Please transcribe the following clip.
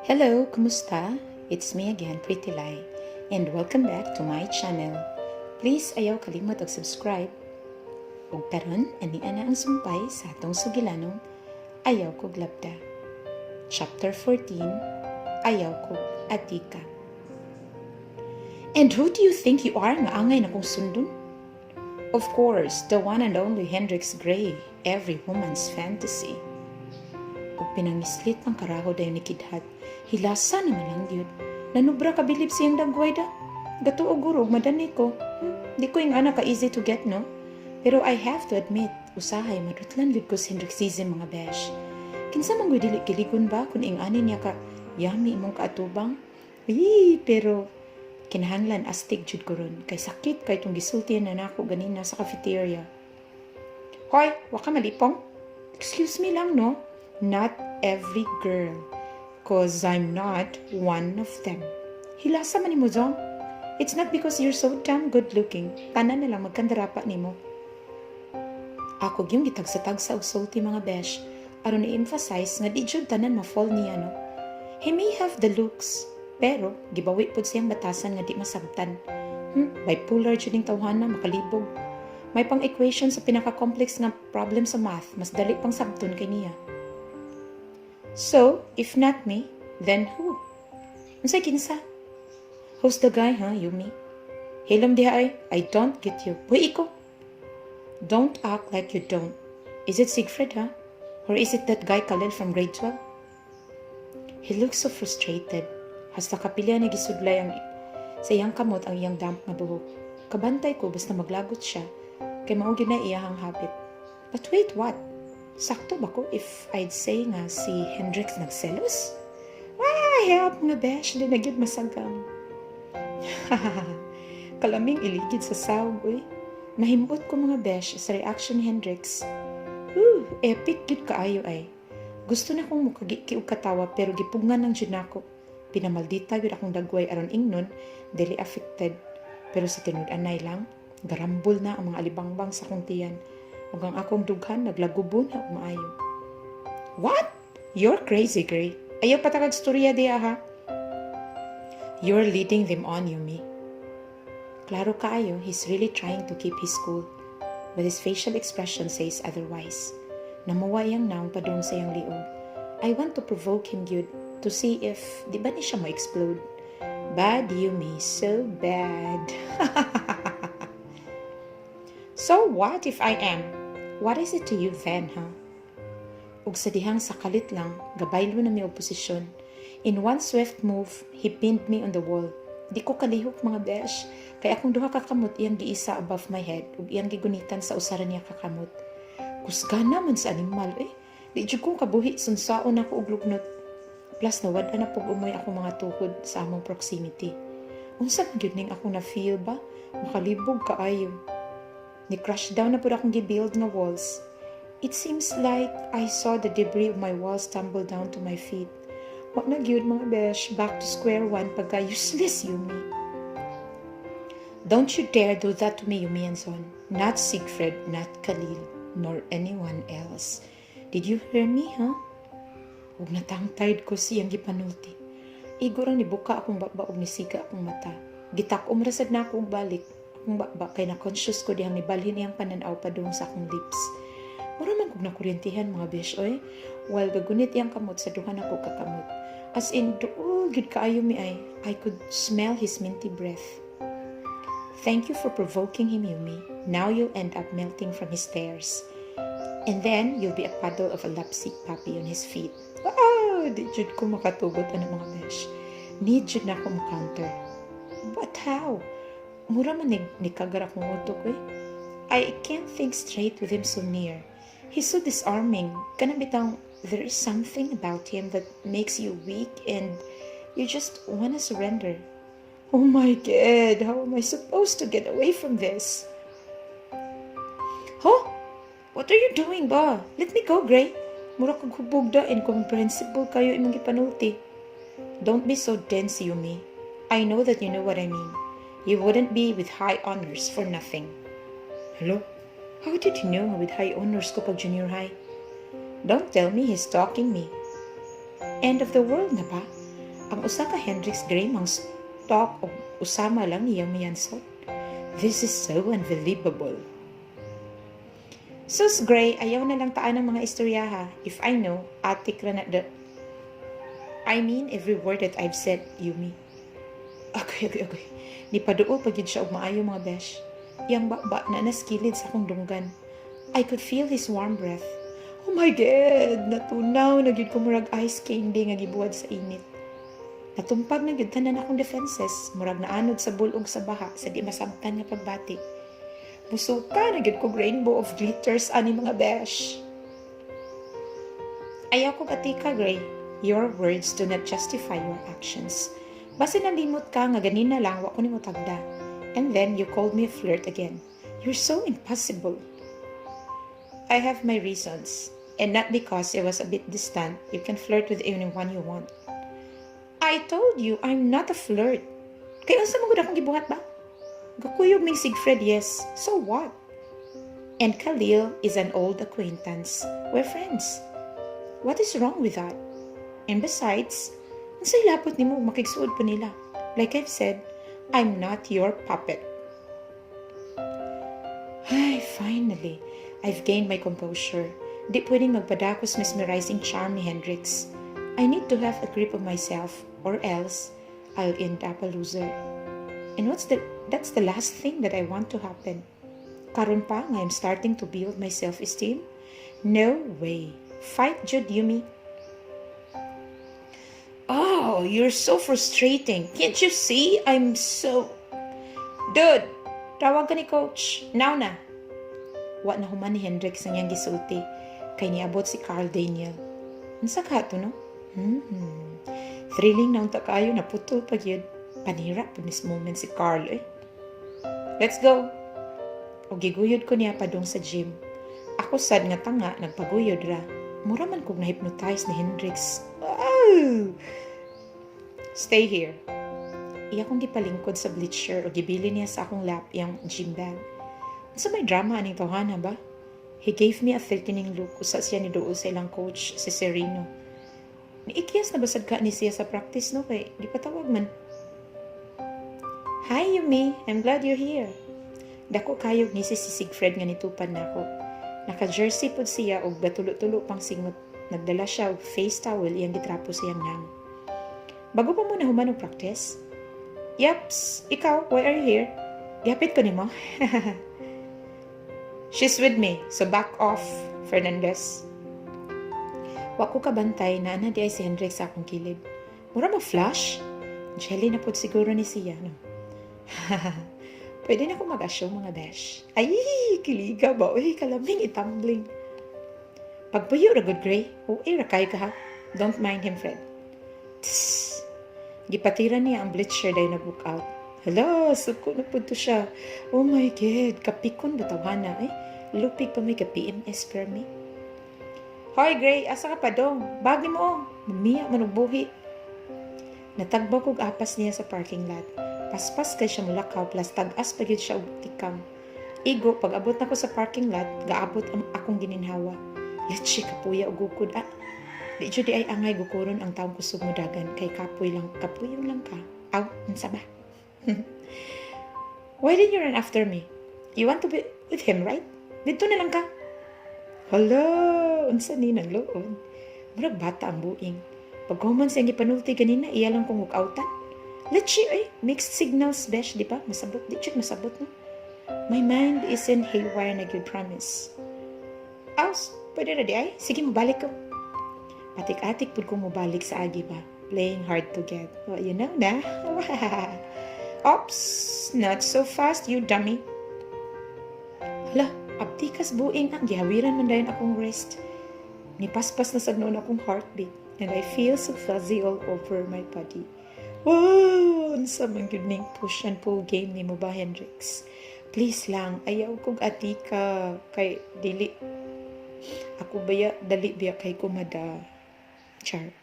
Hello, kumusta? It's me again, Pretty Lai, and welcome back to my channel. Please ayaw kalimot og subscribe. Ug karon ani ana ang sumpay sa atong sugilanong Ayaw kog Labda. Chapter 14, Ayaw kog Atika. And who do you think you are nga angay na kong sundon? Of course, the one and only Hendrix Gray, every woman's fantasy. Ug pinangislit ang karaho dayon ni Kidhat, hilasa naman lang yun. Nanubra kabilib siyang dagway da. Gato o gurog, madani ko. Di ko yung anak ka-easy to get, no? Pero I have to admit, usahay, madutlan lid ko sa Hendrixism mga besh. Kinsa mong dili kiligon ba kung ing ani niya ka yami imong kaatubang? Pero kinahanglan astig jud ko ron. Kay sakit kay itong gisultihan na nako ganina sa cafeteria. Hoy, waka malipong? Excuse me lang, no? Not every girl. Cause I'm not one of them. Hilasa man ni mo, Zong. It's not because you're so damn good looking. Tanan na lang magkandarapa ni mo. Ako yung gitagsa-tagsa og sulti mga besh. Aron i-emphasize nga di jud tanan ma-fall niya, no? He may have the looks, pero gibawi pud siyang batasan nga di masabtan. Bipolar jud ning tawhana, makalibog. May pang equation sa pinaka-complex nga problem sa math, mas dali pang sabton kay niya. So, if not me, then who? Unsay kinsa? Who's the guy, huh, Yumi? Hilom diha I don't get you. Buhi ko. Don't act like you don't. Is it Siegfried, huh? Or is it that guy Khalil from grade 12? He looks so frustrated. Hasta kapilya na gisudlay ang sa iyang kamot ang iyang damp nga buhok. Kabantay ko basta maglagot siya, kay mao gyud na iyahang habit. But wait, what? Sakto ba ko if I'd say nga si Hendrix nagselos? Help nga besh, di na gyud masagam. Kalaming iligid sa sawg, Nahimbot ko mga besh sa reaction ni Hendrix. Epic gyud kaayo ay. Gusto na kong mukagi og katawa pero gipungan ng jud nako. Pinamaldita gyud akong dagway aron ingnon, dili affected. Pero sa tinud-anay lang, garambol na ang mga alibangbang sa kong tiyan. Ug ang akong dughan naglagubon na maayo. What? You're crazy, Gray. Ayaw patagag storya diya, ha? You're leading them on, Yumi. Klaro kaayo, he's really trying to keep his cool. But his facial expression says otherwise. Namuwa iyang naong padung sa iyang liog. I want to provoke him, gyud, to see if, di ba ni siya ma-explode? Bad, Yumi. So bad. So what if I am? What is it to you then, huh? Ug sa dihang sakalit lang, gabaylo na mi og posisyon. In one swift move, he pinned me on the wall. Di ko kalihok mga besh, kay akong duha ka kamot iyang giisa above my head ug iyang gigunitan sa usaran niya kakamot. Kusgana man sa animal, Di jud ko kabuhi sunsaon ako og lugnot. Plus nawad na pug umoy ako mga tuhod sa among proximity. Unsa man gyud ning akong na-feel ba? Makalibog kaayo. Ni-crush down na po akong gibuild nga walls. It seems like I saw the debris of my walls tumble down to my feet. What na gyud mga besh, back to square one pagka useless, Yumi. Don't you dare do that to me, Yumi and Son. Not Siegfried, not Khalil, nor anyone else. Did you hear me, huh? Ug natangtayed ko siyang gipanulti. Igor ang nibuka akong baba ug nisika akong mata. Gitak-om rasad na akong balik. Kung ba kay na-conscious ko diyang nibalhin iyang pananaw padung sa akong lips. Mura man kong nakuryentihan mga besh, while gagunit iyang kamot sa duhan ako kakamot. As in, dool gid kaayo mi ay, I could smell his minty breath. Thank you for provoking him, Yumi. Now you'll end up melting from his stares. And then, you'll be a puddle of a lapsick puppy on his feet. Di jud ko makatugot ang mga besh. Need jud na akong counter. But how? Mura man ni kagar akong utok, I can't think straight with him so near. He's so disarming. Kana bitang there is something about him that makes you weak and you just wanna surrender. Oh my God, how am I supposed to get away from this? Huh? What are you doing ba? Let me go, Gray. Mura kag hubog da, incomprehensible kayo imong gipanulti. Don't be so dense, Yumi. I know that you know what I mean. You wouldn't be with high honors for nothing. Hello? How did you know with high honors ko pag junior high? Don't tell me he's stalking me. End of the world na ba? Ang usa ka Hendrix Gray mang stock o usama lang iyang miyansot. This is so unbelievable. Sus Gray, ayaw na lang taan ng mga istorya ha. If I know, atik ra na I mean every word that I've said, Yumi. Okay. Nipaduol pagid siya og maayo mga besh. Yang baba na naskilid sa akong dunggan. I could feel his warm breath. Oh my God! Natunaw na gyud ko murag ice candy nga gibuhat sa init. Natumpag na gyud tanan akong defenses, murag naanod sa bulog sa baha sa di masabtan nga pagbati. Musuka na gyud ko rainbow of glitters ani mga besh. Ayaw kong Atika, Gray. Your words do not justify your actions. Basta nalimot ka nga ganina lang wa ko nimo tagda. And then you called me a flirt again. You're so impossible. I have my reasons. And not because I was a bit distant, you can flirt with anyone you want. I told you, I'm not a flirt. Kaya unsa mo gud akong gibuhat ba? Gakuyog mig Siegfried, yes. So what? And Khalil is an old acquaintance. We're friends. What is wrong with that? And besides, unsay lapot nimo makigsuod pa nila? Like I've said, I'm not your puppet. Ay, finally, I've gained my composure. Di pwedeng magpadakos mesmerizing charm ni Hendrix. I need to have a grip of myself, or else I'll end up a loser. And that's the last thing that I want to happen. Karon pa nga I'm starting to build my self-esteem? No way. Fight, Jude, Yumi. Oh, you're so frustrating. Can't you see? I'm so... Dude, tawag ka ni Coach. Now na. Wa na human ni Hendrix ang iyang gisulti. Kay niabot si Carl Daniel. Unsa ka to, no? Thrilling na unta kayo na putol pag yun. Panira po this moment si Carl, eh. Let's go. O giguyod ko niya padung sa gym. Ako sad nga tanga, nagpaguyod ra. Mura man kong na-hypnotize ni Hendrix. Oh! Stay here. Iya kong gipalingkod sa bleacher o gibili niya sa akong lap yung gym bag. Sa may drama aning tawhana ba? He gave me a threatening look usa siya ni dool sa ilang coach, si Sereno. Niikyas na basad ka ni siya sa practice, no? Kay di patawag man. Hi, Yumi. I'm glad you're here. Dako kayog ni si Siegfried nga nitupan nako. Naka-jersey pod siya og gatulo-tulo pang singot. Nagdala siya og face towel iyang gitrapo siyang nang. Bago pa mo na human og practice? Yaps, ikaw, why are you here? Yapit ko nimo. She's with me, so back off, Fernandez. Wa ko kabantay na ana di ay si Hendrix sa akong kilid. Mura ma-flash? Jelly na pod siguro ni siya, no? Pwede na akong mag-asyo mga besh. Ay, kiliga ba? Uy, kalaming itambling. Pagpuyo ra good Gray. Uy, rakay ka ha. Don't mind him, Fred. Tss. Gipatira niya ang bleacher dahil nag-book out. Hala, suko na po to siya. Oh my God, kapikon ba tawhana eh? Lupig pa may ka-PMS per me. Hoy Gray, asa ka pa dong? Bagi mo oh. Mamiya manugbuhi. Natagbaw kog apas niya sa parking lot. Paspas kay siya mulakaw plus tag-as pagid siya og tikang. Igo, pag abot na ko sa parking lot, gaabot ang akong gininhawa. Let's kapuya og gukod ah. Di jud ay angay gukuron ang taong kusog mo dagan kay kapuyon lang ka. Aw, unsa ba? Why did you run after me? You want to be with him, right? Dito na lang ka. Hala, unsa ni nang loon? Murag bata ang buing. Paghuman siyang gipanulti ganina, iya lang kong mukautan. Let's see, mixed signals, besh, di ba? Masabot, di chik masabot, no? My mind is in haywire na good promise. Aus, pwede na di ay? Sige, mabalik ko. Atik-atik po kong mabalik sa agi ba? Playing hard to get. Well, you know na. Oops, not so fast, you dummy. Hala, abtikas buing ang gihawiran man dayon akong wrist. Nipaspas na sa noon akong heartbeat and I feel so fuzzy all over my body. Wow, unsa man gyud ning push and pull game nimo ba, Hendrix? Please lang, ayaw kog Atika kay dili ako baya dali biya kay kumada. Char.